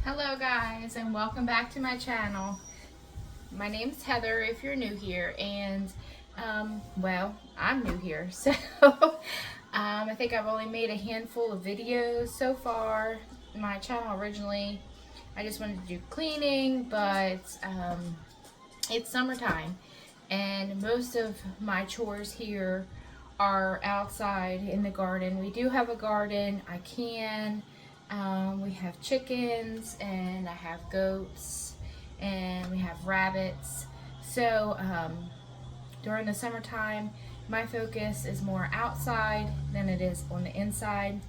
Hello guys, and welcome back to my channel. My name's Heather if you're new here, and well, I'm new here, so I think I've only made a handful of videos so far. My channel originally, I just wanted to do cleaning, but it's summertime and most of my chores here are outside in the garden. We do have a garden. We have chickens, and I have goats, and we have rabbits. So during the summertime, my focus is more outside than it is on the inside.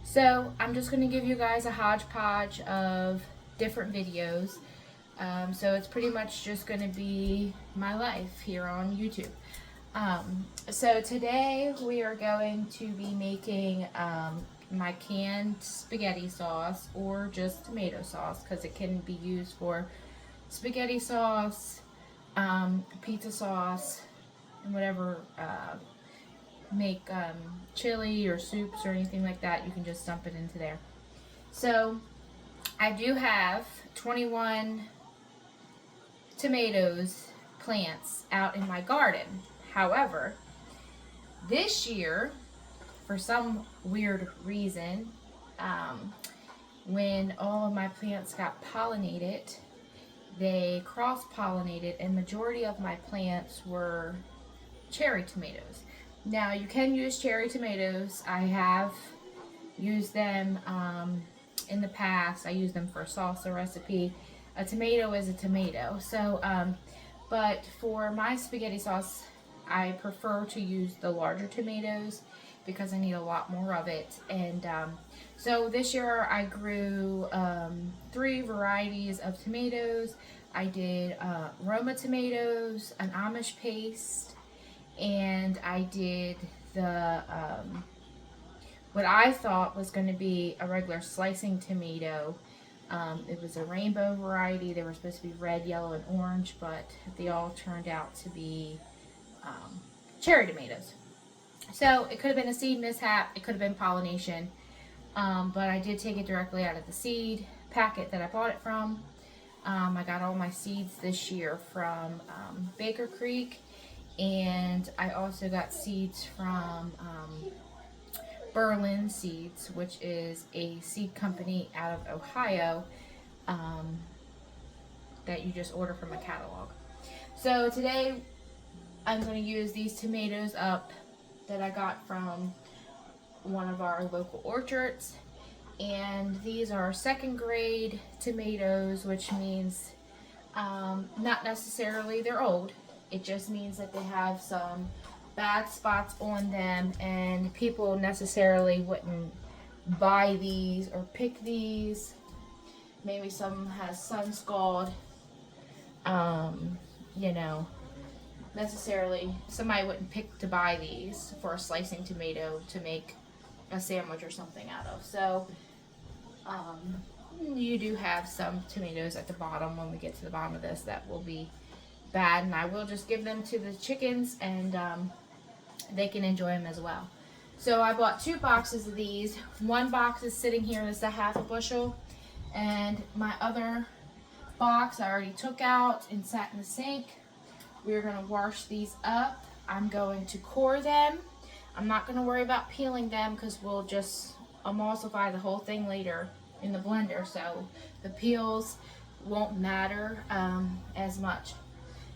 So I'm just going to give you guys a hodgepodge of different videos. So it's pretty much just going to be my life here on YouTube. So today we are going to be making my canned spaghetti sauce, or just tomato sauce, because it can be used for spaghetti sauce, pizza sauce, and whatever, make chili or soups or anything like that. You can just dump it into there. So I do have 21 tomatoes plants out in my garden. However, this year, for some weird reason, when all of my plants got pollinated, they cross-pollinated, and majority of my plants were cherry tomatoes. Now, you can use cherry tomatoes. I have used them in the past. I use them for a salsa recipe. A tomato is a tomato. So, but for my spaghetti sauce, I prefer to use the larger tomatoes because I need a lot more of it. And so this year I grew 3 varieties of tomatoes. I did Roma tomatoes, an Amish paste, and I did the what I thought was going to be a regular slicing tomato. It was a rainbow variety. They were supposed to be red, yellow, and orange, but they all turned out to be cherry tomatoes. So it could have been a seed mishap. It could have been pollination. But I did take it directly out of the seed packet that I bought it from. I got all my seeds this year from Baker Creek. And I also got seeds from Berlin Seeds, which is a seed company out of Ohio that you just order from a catalog. So today I'm going to use these tomatoes up that I got from one of our local orchards. And these are 2nd grade tomatoes, which means not necessarily they're old. It just means that they have some bad spots on them, and people necessarily wouldn't buy these or pick these. Maybe some has sun scald. You know, necessarily somebody wouldn't pick to buy these for a slicing tomato to make a sandwich or something out of. So you do have some tomatoes at the bottom when we get to the bottom of this that will be bad, and I will just give them to the chickens, and they can enjoy them as well. So I bought 2 boxes of these. One box is sitting here, that's a half a bushel, and my other box I already took out and sat in the sink. We're going to wash these up. I'm going to core them. I'm not going to worry about peeling them because we'll just emulsify the whole thing later in the blender, so the peels won't matter as much.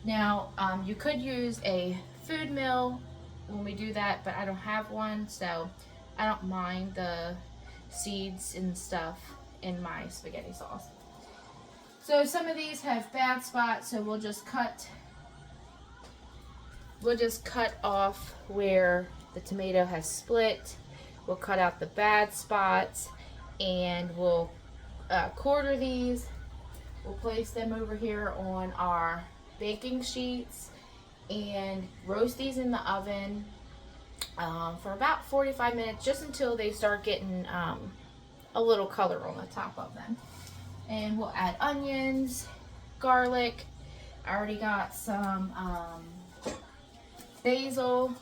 Now, you could use a food mill when we do that, but I don't have one, so I don't mind the seeds and stuff in my spaghetti sauce. So some of these have bad spots, so we'll just cut off where the tomato has split. We'll cut out the bad spots, and we'll quarter these. We'll place them over here on our baking sheets and roast these in the oven for about 45 minutes, just until they start getting a little color on the top of them. And we'll add onions, garlic. I already got some basil,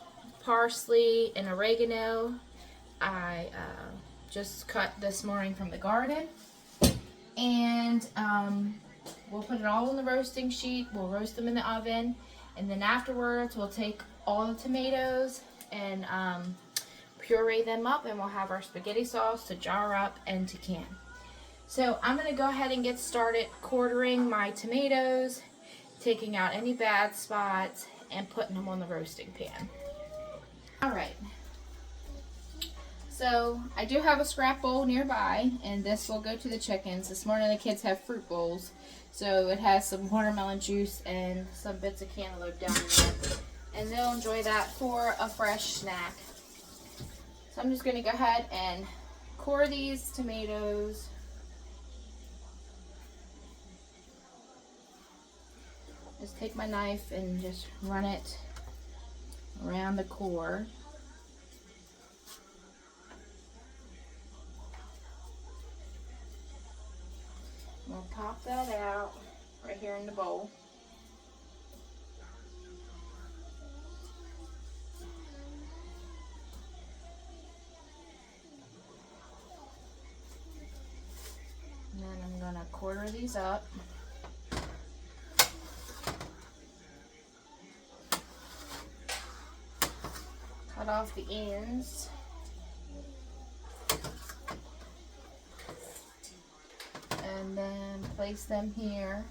parsley, and oregano. I just cut this morning from the garden. And And we'll put it all on the roasting sheet. We'll roast them in the oven, and then afterwards we'll take all the tomatoes and puree them up, and we'll have our spaghetti sauce to jar up and to can. So I'm going to go ahead and get started quartering my tomatoes, taking out any bad spots, and putting them on the roasting pan. Alright, so I do have a scrap bowl nearby, and this will go to the chickens. This morning the kids have fruit bowls, so it has some watermelon juice and some bits of cantaloupe down in there, and they'll enjoy that for a fresh snack. So I'm just going to go ahead and core these tomatoes. Just take my knife and just run it around the core. We'll pop that out right here in the bowl. And then I'm going to quarter these up. Cut off the ends. And then place them here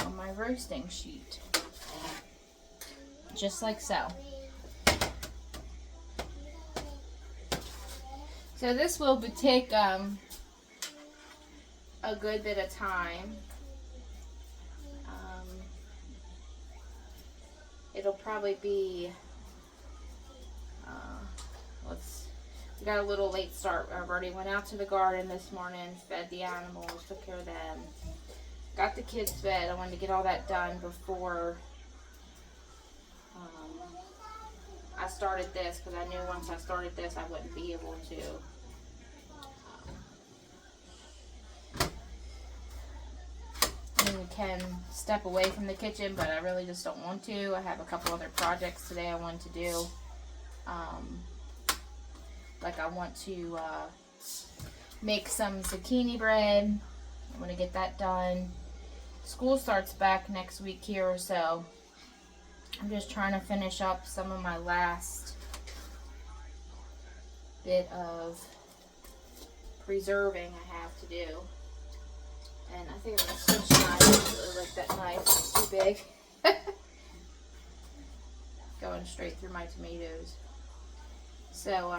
on my roasting sheet. Just like so. So this will take a good bit of time. It'll probably be, we got a little late start. I already went out to the garden this morning, fed the animals, took care of them, got the kids fed. I wanted to get all that done before I started this, because I knew once I started this I wouldn't be able to can step away from the kitchen, but I really just don't want to. I have a couple other projects today I want to do. Like I want to make some zucchini bread. I want to get that done. School starts back next week here, so I'm just trying to finish up some of my last bit of preserving I have to do. And I think I'm going to switch knives. I really like that knife. It's too big. Going straight through my tomatoes. So,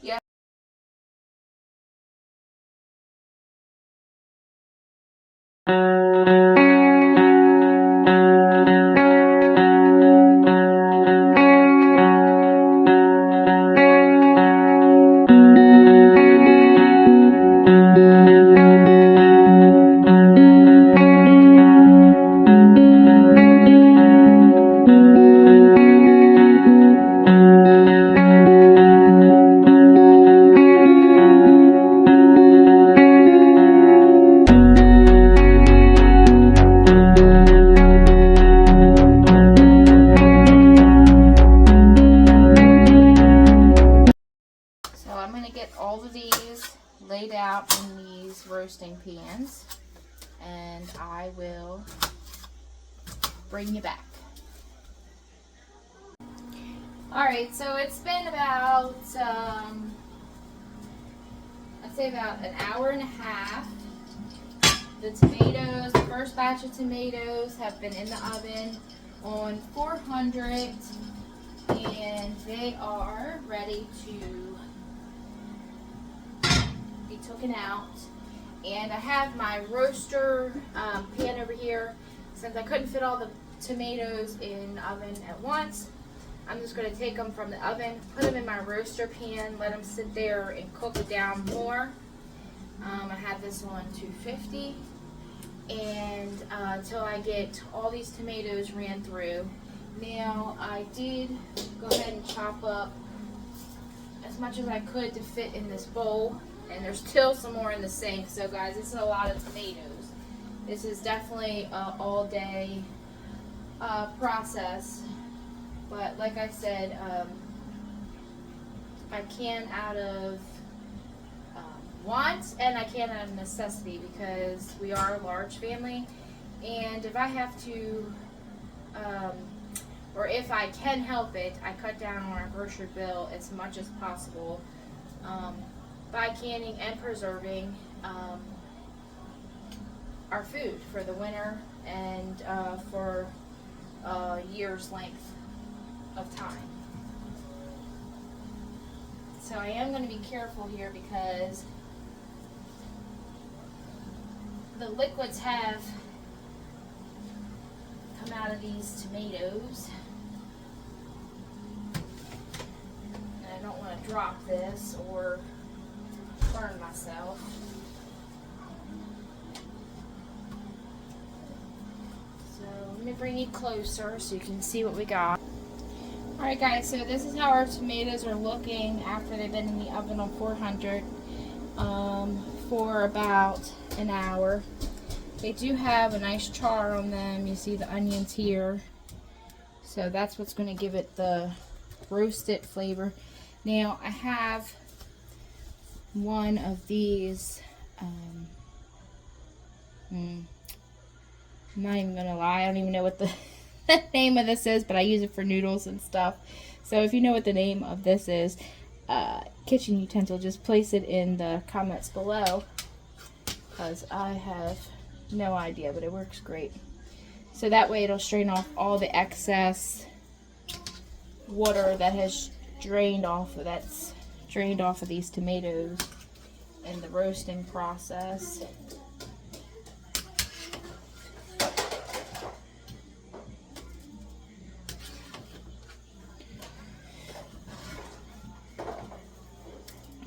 yeah. Laid out in these roasting pans, and I will bring you back. Alright, so it's been about I'd say about an hour and a half. The tomatoes, the first batch of tomatoes have been in the oven on 400, and they are ready to be taken out. And I have my roaster pan over here. Since I couldn't fit all the tomatoes in the oven at once, I'm just going to take them from the oven, put them in my roaster pan, let them sit there and cook it down more. I have this on 250, and until I get all these tomatoes ran through. Now I did go ahead and chop up as much as I could to fit in this bowl, and there's still some more in the sink. So guys, this is a lot of tomatoes. This is definitely an all-day process, but like I said, I can out of want and I can out of necessity, because we are a large family, and if I have to, or if I can help it, I cut down on our grocery bill as much as possible, by canning and preserving our food for the winter and for a year's length of time. So I am going to be careful here, because the liquids have come out of these tomatoes. And I don't want to drop this or burn myself. So let me bring you closer so you can see what we got. Alright guys, so this is how our tomatoes are looking after they've been in the oven on 400 for about an hour. They do have a nice char on them. You see the onions here. So that's what's going to give it the roasted flavor. Now I have one of these, I'm not even going to lie, I don't even know what the name of this is, but I use it for noodles and stuff. So if you know what the name of this is, kitchen utensil, just place it in the comments below, because I have no idea, but it works great. So that way it'll strain off all the excess water that has drained off of these tomatoes in the roasting process.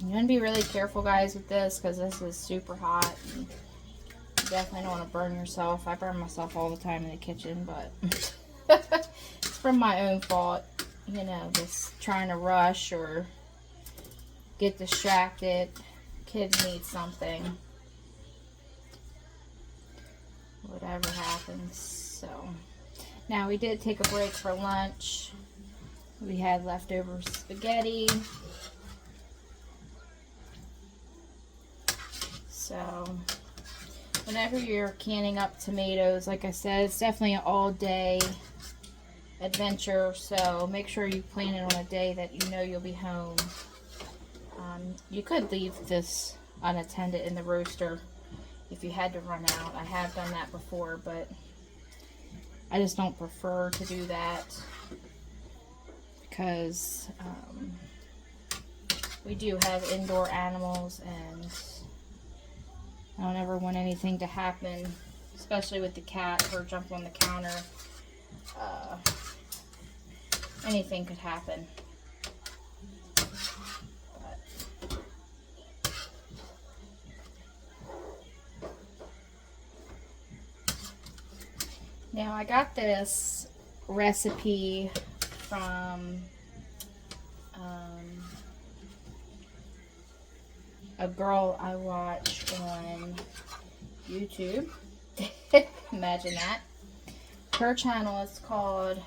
You want to be really careful, guys, with this, because this is super hot. And you definitely don't want to burn yourself. I burn myself all the time in the kitchen, but it's from my own fault. You know, just trying to rush or get distracted. Kids need something. Whatever happens. So, now we did take a break for lunch. We had leftover spaghetti. So, whenever you're canning up tomatoes, like I said, it's definitely an all-day adventure. So, make sure you plan it on a day that you know you'll be home. You could leave this unattended in the roaster if you had to run out. I have done that before, but I just don't prefer to do that, because we do have indoor animals, and I don't ever want anything to happen, especially with the cat, her jump on the counter. Anything could happen. Now I got this recipe from a girl I watch on YouTube. Imagine that. Her channel is called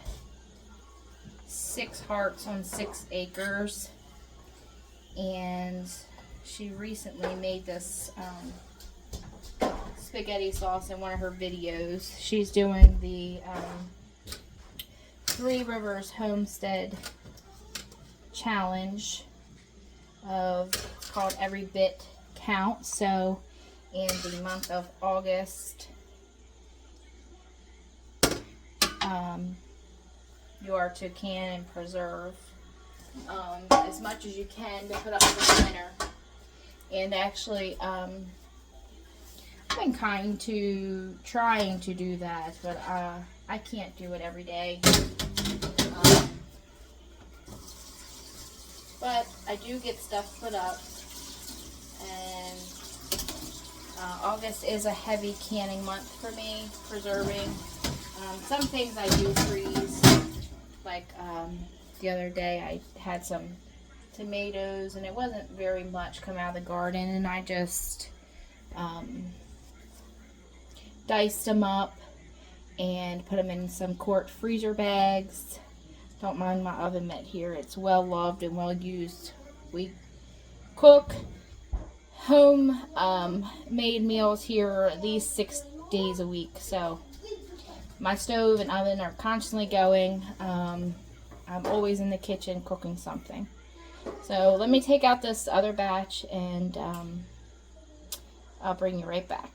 6 Hearts on 6 Acres, and she recently made this spaghetti sauce in one of her videos. She's doing the Three Rivers Homestead challenge of, it's called Every Bit Counts. So in the month of August, you are to can and preserve as much as you can to put up for the winter. And actually, I've been trying to do that, but I can't do it every day. But I do get stuff put up, and August is a heavy canning month for me, preserving. Some things I do freeze, like the other day I had some tomatoes, and it wasn't very much come out of the garden, and I just diced them up and put them in some quart freezer bags. Don't mind my oven mitt here. It's well loved and well used. We cook home made meals here at least 6 days a week. So my stove and oven are constantly going. I'm always in the kitchen cooking something. So let me take out this other batch and I'll bring you right back.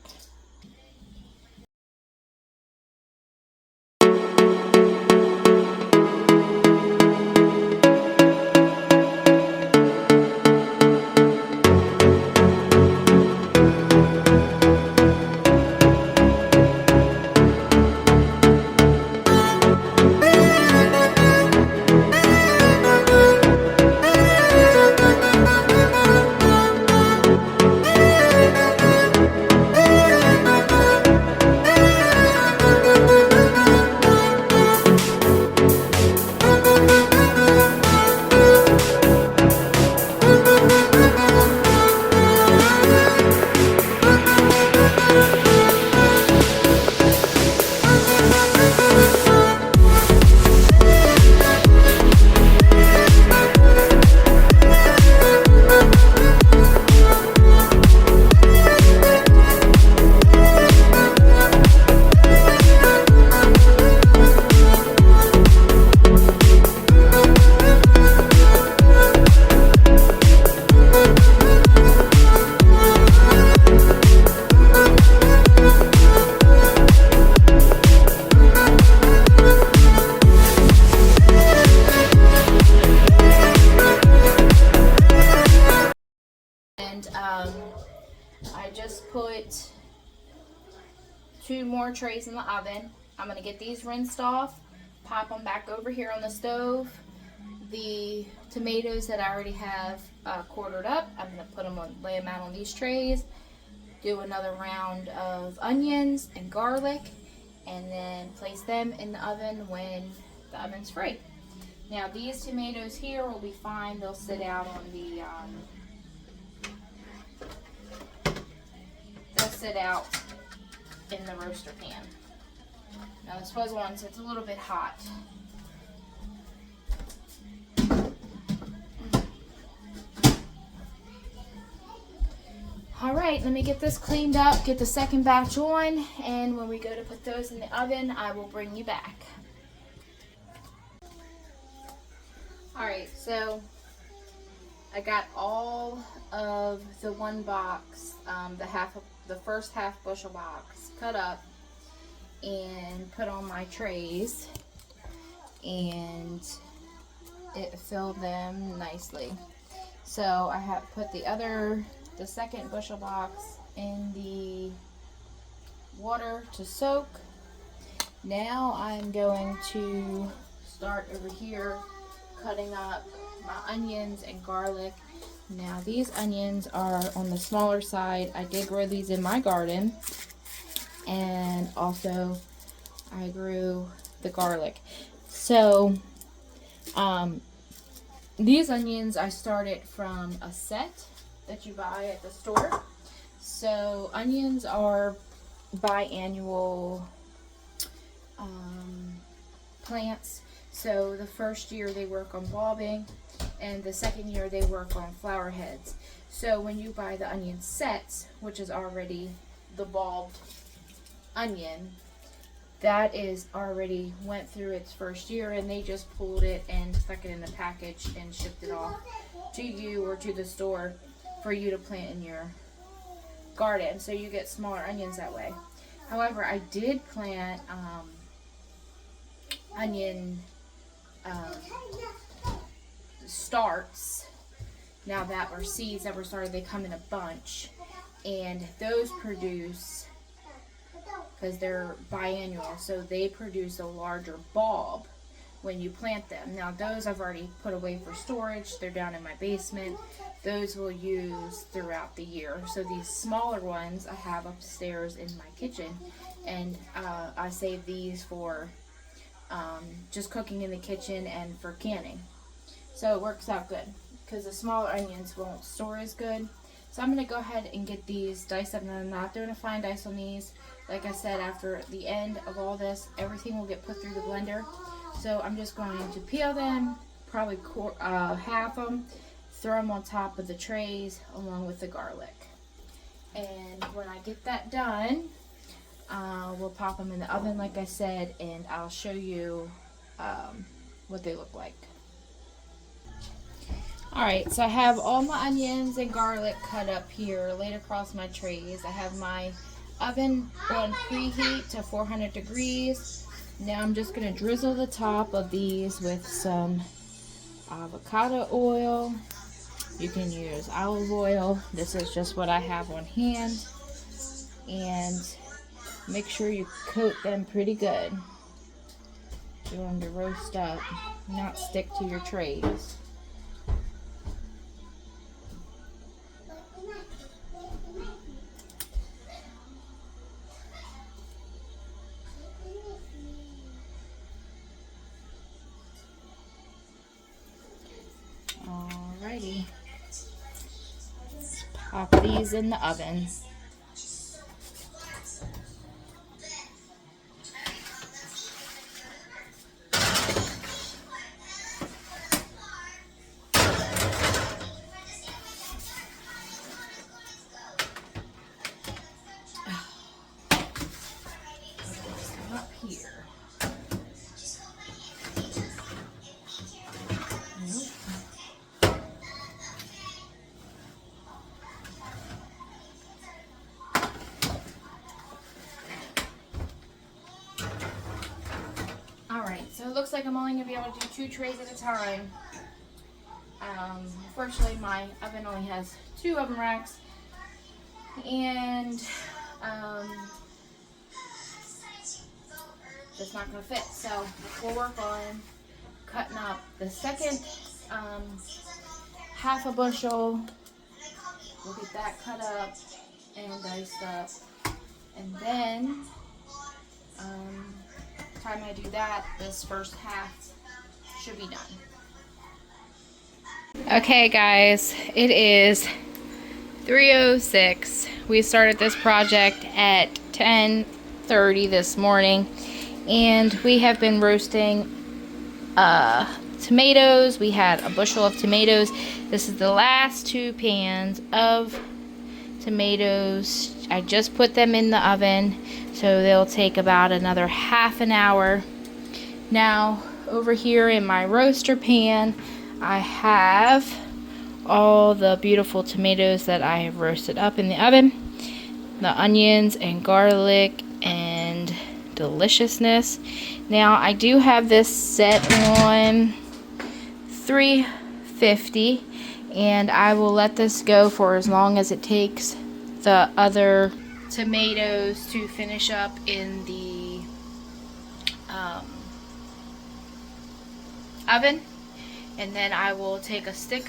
And I just put 2 more trays in the oven. I'm going to get these rinsed off, pop them back over here on the stove. The tomatoes that I already have quartered up, I'm going to put them on, lay them out on these trays. Do another round of onions and garlic, and then place them in the oven when the oven's free. Now these tomatoes here will be fine. They'll sit out on the they'll sit out in the roaster pan. Now this was once, it's a little bit hot. Alright, let me get this cleaned up, get the second batch on, and when we go to put those in the oven, I will bring you back. Alright, so I got all of the one box, the first half bushel box cut up and put on my trays, and it filled them nicely. So I have put the second bushel box in the water to soak. Now I'm going to start over here cutting up my onions and garlic. Now these onions are on the smaller side. I did grow these in my garden, and also I grew the garlic. So these onions I started from a set that you buy at the store. So onions are biannual plants. So the first year they work on bulbing, and the second year they work on flower heads. So when you buy the onion sets, which is already the bulbed onion, that is already went through its first year, and they just pulled it and stuck it in a package and shipped it off to you or to the store for you to plant in your garden. So you get smaller onions that way. However, I did plant onion starts. Now that were seeds that were started, they come in a bunch, and those produce, because they're biannual, so they produce a larger bulb when you plant them. Now those I've already put away for storage. They're down in my basement. Those we'll use throughout the year. So these smaller ones I have upstairs in my kitchen, and I save these for just cooking in the kitchen and for canning. So it works out good because the smaller onions won't store as good. So I'm going to go ahead and get these diced up, and I'm not doing a fine dice on these. Like I said, after the end of all this, everything will get put through the blender. So I'm just going to peel them, probably half them, throw them on top of the trays along with the garlic. And when I get that done, we'll pop them in the oven like I said, and I'll show you what they look like. Alright, so I have all my onions and garlic cut up here, laid across my trays. I have my oven on preheat to 400 degrees. Now I'm just going to drizzle the top of these with some avocado oil. You can use olive oil. This is just what I have on hand. And make sure you coat them pretty good. You want them to roast up, not stick to your trays. Alrighty. Let's pop these in the oven. Up here. Alright, so it looks like I'm only going to be able to do 2 trays at a time. Unfortunately, my oven only has 2 oven racks, and it's not going to fit. So we'll work on cutting up the second half a bushel. We'll get that cut up and diced up, and then time I do that, this first half should be done. Okay guys, it is 3:06. We started this project at 10:30 this morning, and we have been roasting tomatoes. We had a bushel of tomatoes. This is the last 2 pans of tomatoes. I just put them in the oven, so they'll take about another half an hour. Now over here in my roaster pan, I have all the beautiful tomatoes that I have roasted up in the oven, the onions and garlic and deliciousness. Now I do have this set on 350, and I will let this go for as long as it takes the other tomatoes to finish up in the oven. And then I will take a stick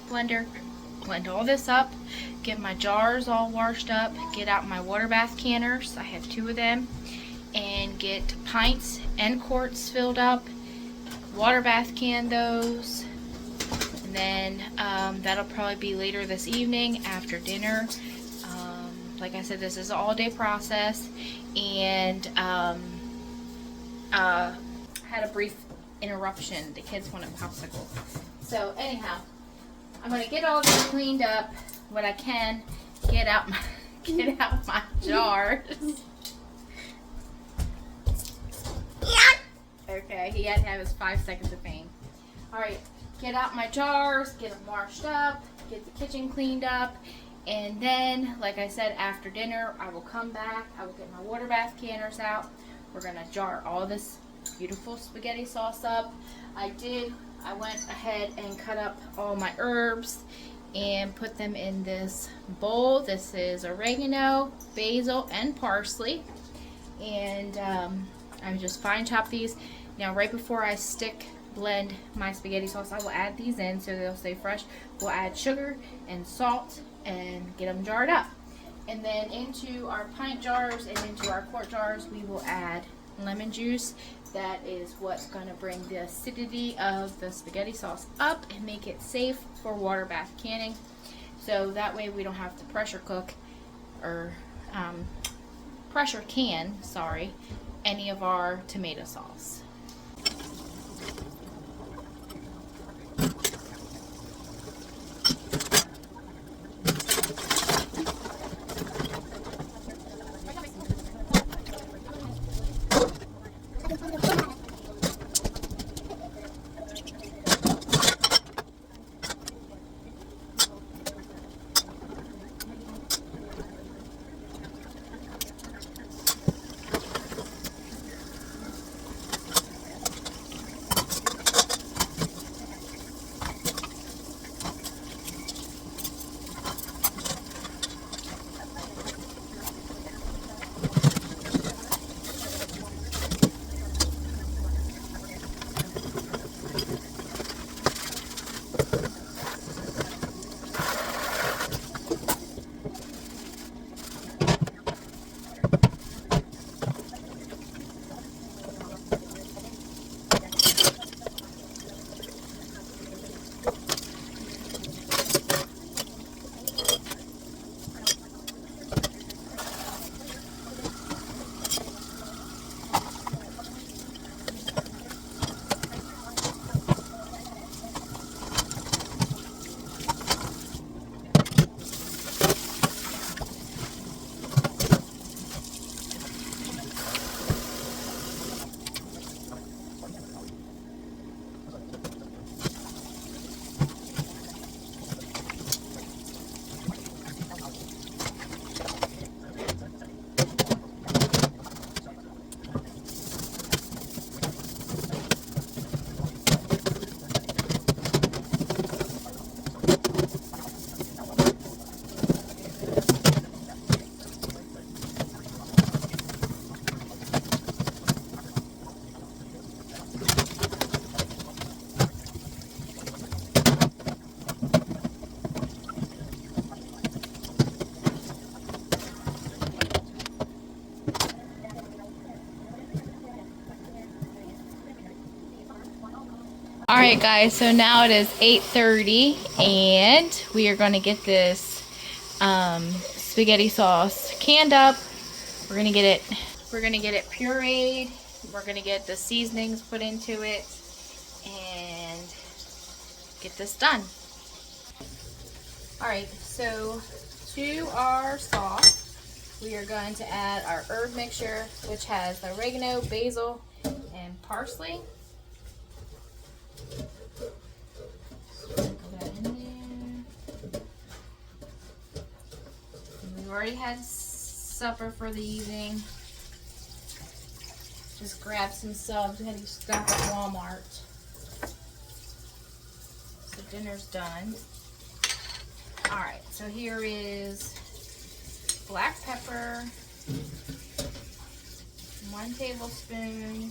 blender, blend all this up, get my jars all washed up, get out my water bath canners, I have 2 of them, and get pints and quarts filled up, water bath can those, and then that'll probably be later this evening after dinner. Like I said, this is an all-day process, and had a brief interruption. The kids want a popsicle. So anyhow, I'm gonna get all this cleaned up when I can. Get out my jars. Okay, he had to have his 5 seconds of fame. All right, get out my jars, get them washed up, get the kitchen cleaned up. And then, like I said, after dinner, I will come back. I will get my water bath canners out. We're going to jar all this beautiful spaghetti sauce up. I went ahead and cut up all my herbs and put them in this bowl. This is oregano, basil, and parsley. And I just fine chop these. Now, right before I blend my spaghetti sauce, I will add these in so they'll stay fresh. We'll add sugar and salt and get them jarred up. And then into our pint jars and into our quart jars, we will add lemon juice. That is what's going to bring the acidity of the spaghetti sauce up and make it safe for water bath canning. So that way we don't have to pressure cook or pressure can, any of our tomato sauce. Alright guys, so now it is 8:30 and we are going to get this spaghetti sauce canned up. We're going to get it pureed. We're going to get the seasonings put into it and get this done. Alright, so to our sauce, we are going to add our herb mixture, which has oregano, basil, and parsley. Put that in there. And we've already had supper for the evening. Just grab some subs. We had these stuff at Walmart. So dinner's done. Alright, so here is black pepper, 1 tablespoon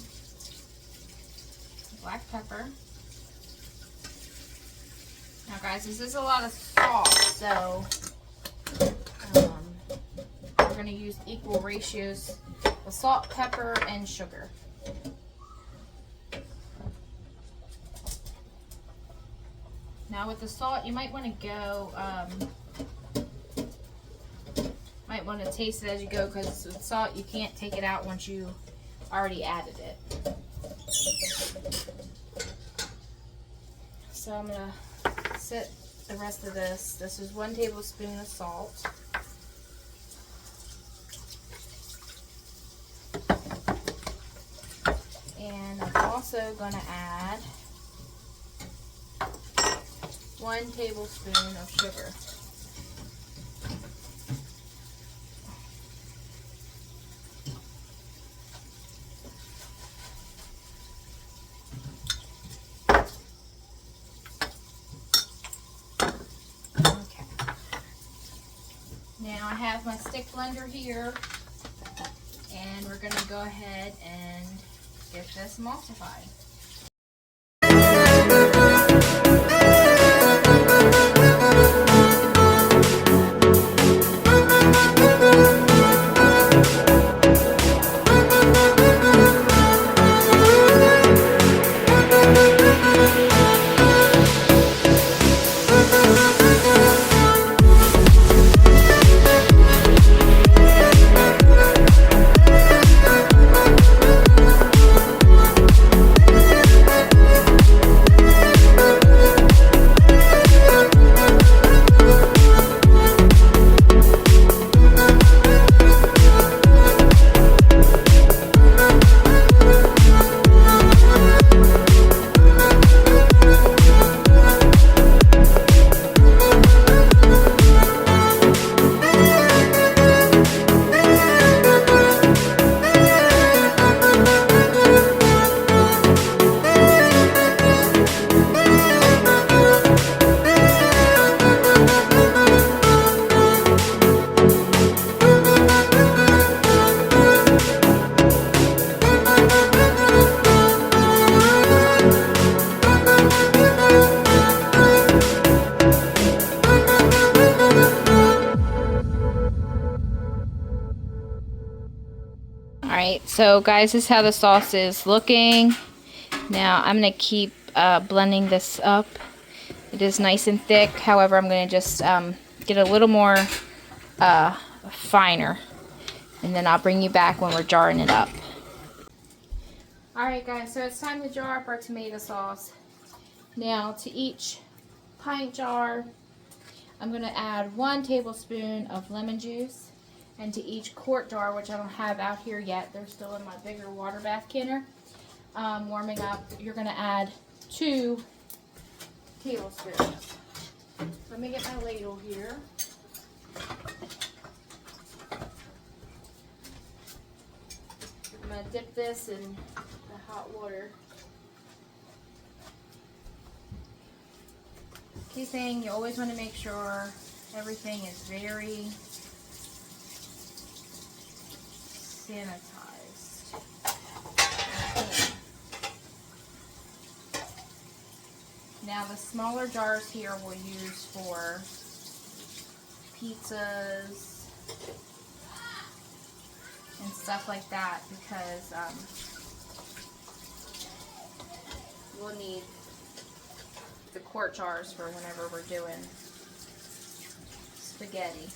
black pepper. Now guys, this is a lot of sauce, so we're going to use equal ratios of salt, pepper, and sugar. Now with the salt, you might want to go, might want to taste it as you go, because with salt you can't take it out once you already added it. So I'm going to set the rest of this. This is 1 tablespoon of salt. And I'm also going to add 1 tablespoon of sugar. Okay. Now I have my stick blender here, and we're going to go ahead and get this emulsified. Alright, so guys, this is how the sauce is looking. Now I'm going to keep blending this up. It is nice and thick. However, I'm going to just get a little more finer. And then I'll bring you back when we're jarring it up. Alright guys, so it's time to jar up our tomato sauce. Now to each pint jar, I'm going to add 1 tablespoon of lemon juice. And to each quart jar, which I don't have out here yet, they're still in my bigger water bath canner, warming up, you're going to add 2 tablespoons. Let me get my ladle here. I'm going to dip this in the hot water. Key thing, you always want to make sure everything is very sanitized. Now the smaller jars here we'll use for pizzas and stuff like that, because we'll need the quart jars for whenever we're doing spaghetti.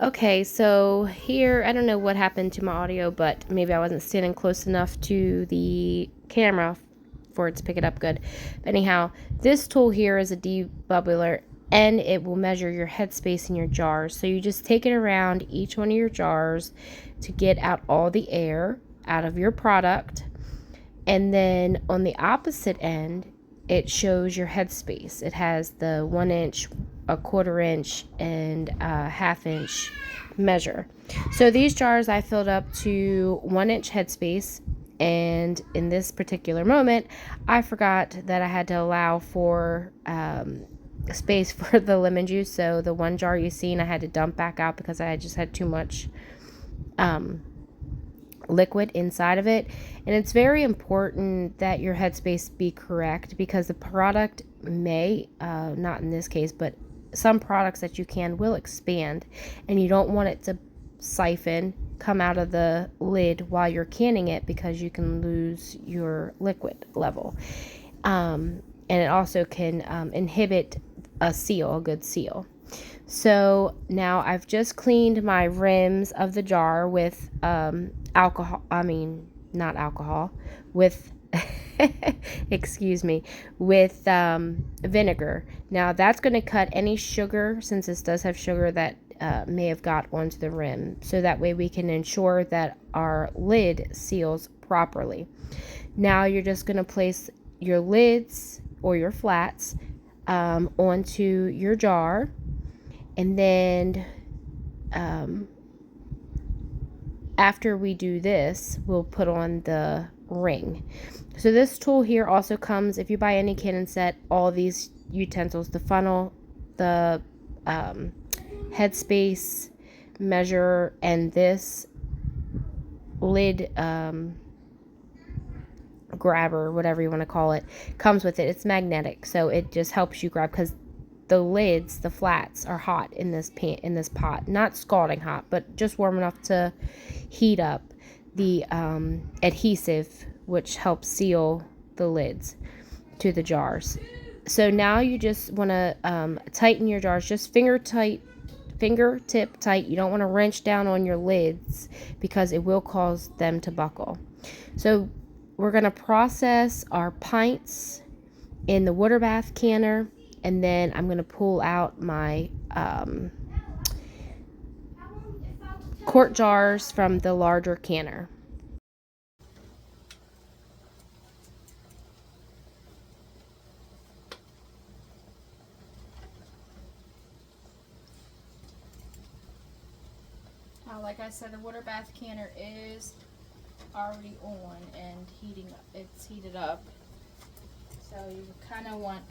Okay, so here, I don't know what happened to my audio, but maybe I wasn't standing close enough to the camera for it to pick it up good. But anyhow, this tool here is a debubbler, and it will measure your headspace in your jars. So you just take it around each one of your jars to get out all the air out of your product. And then on the opposite end, it shows your headspace. It has the 1 inch, a 1/4 inch, and a 1/2 inch measure. So these jars I filled up to 1 inch headspace, and in this particular moment I forgot that I had to allow for space for the lemon juice. So the one jar you seen, I had to dump back out because I just had too much liquid inside of it. And it's very important that your headspace be correct, because the product may not in this case, but some products that you can will expand, and you don't want it to siphon, come out of the lid while you're canning it, because you can lose your liquid level. And it also can inhibit a seal, a good seal. So now I've just cleaned my rims of the jar with with excuse me, with vinegar. Now that's going to cut any sugar, since this does have sugar, that may have got onto the rim, so that way we can ensure that our lid seals properly. Now you're just going to place your lids or your flats onto your jar, and then after we do this, we'll put on the ring. So this tool here also comes, if you buy any canning set, all these utensils, the funnel, the headspace measure, and this lid grabber, whatever you want to call it, comes with it. It's magnetic, so it just helps you grab, because the lids, the flats, are hot in this pot. Not scalding hot, but just warm enough to heat up the adhesive, which helps seal the lids to the jars. So now you just want to tighten your jars, just fingertip tight. You don't want to wrench down on your lids, because it will cause them to buckle. So we're going to process our pints in the water bath canner, and then I'm going to pull out my quart jars from the larger canner. Now, like I said, the water bath canner is already on and heating. It's heated up, so you kind of want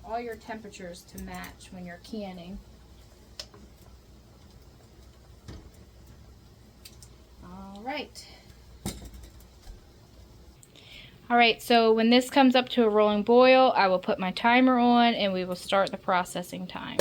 all your temperatures to match when you're canning. All right, so when this comes up to a rolling boil, I will put my timer on and we will start the processing time.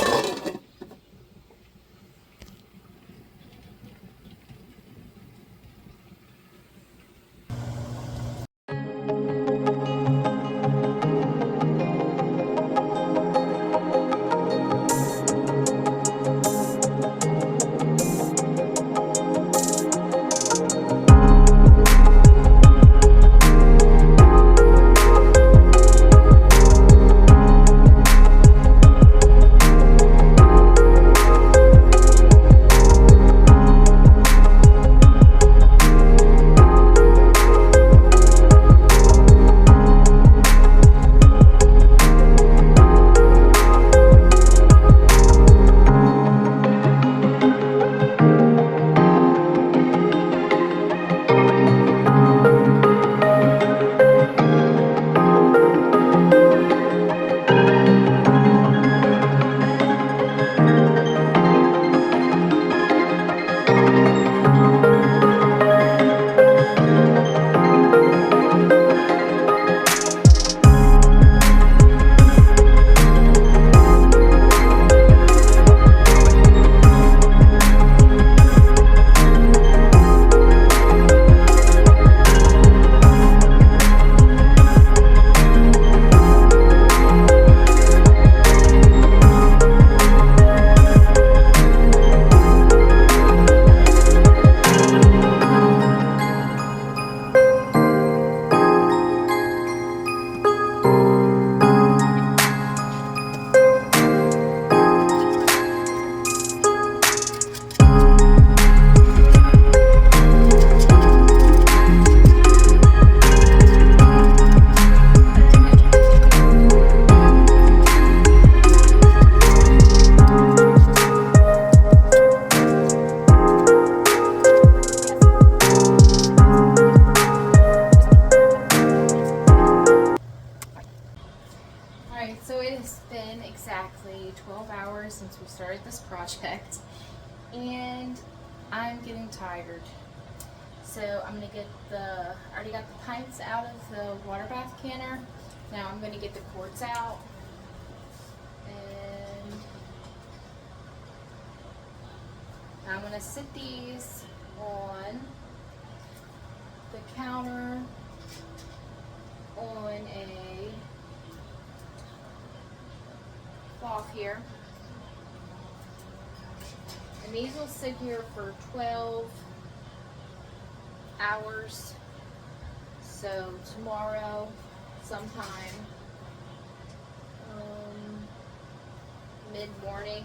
project. And I'm getting tired. So I'm gonna get I already got the pints out of the water bath canner. Now I'm gonna get the quarts out. And I'm gonna sit these on the counter on a cloth here. And these will sit here for 12 hours. So tomorrow sometime mid-morning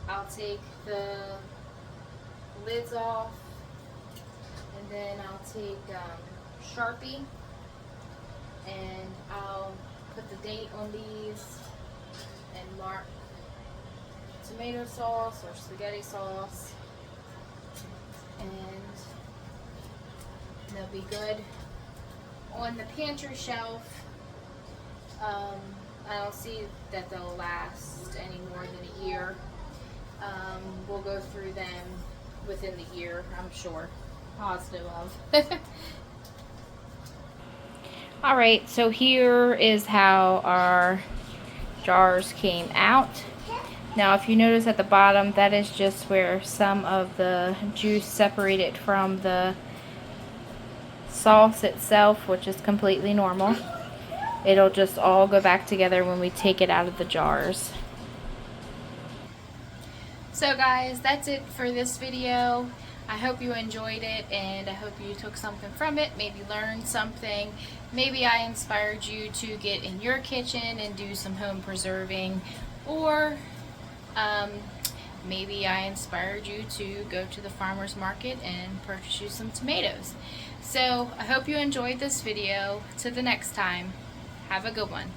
I'll take the lids off, and then I'll take Sharpie and I'll put the date on these and mark tomato sauce or spaghetti sauce, and they'll be good on the pantry shelf. I don't see that they'll last any more than a year. We'll go through them within the year, I'm sure. Positive of. Alright, so here is how our jars came out. Now if you notice at the bottom, that is just where some of the juice separated from the sauce itself, which is completely normal. It'll just all go back together when we take it out of the jars. So guys, that's it for this video. I hope you enjoyed it, and I hope you took something from it, maybe learned something. Maybe I inspired you to get in your kitchen and do some home preserving, or maybe I inspired you to go to the farmer's market and purchase you some tomatoes. So I hope you enjoyed this video. Till the next time, have a good one.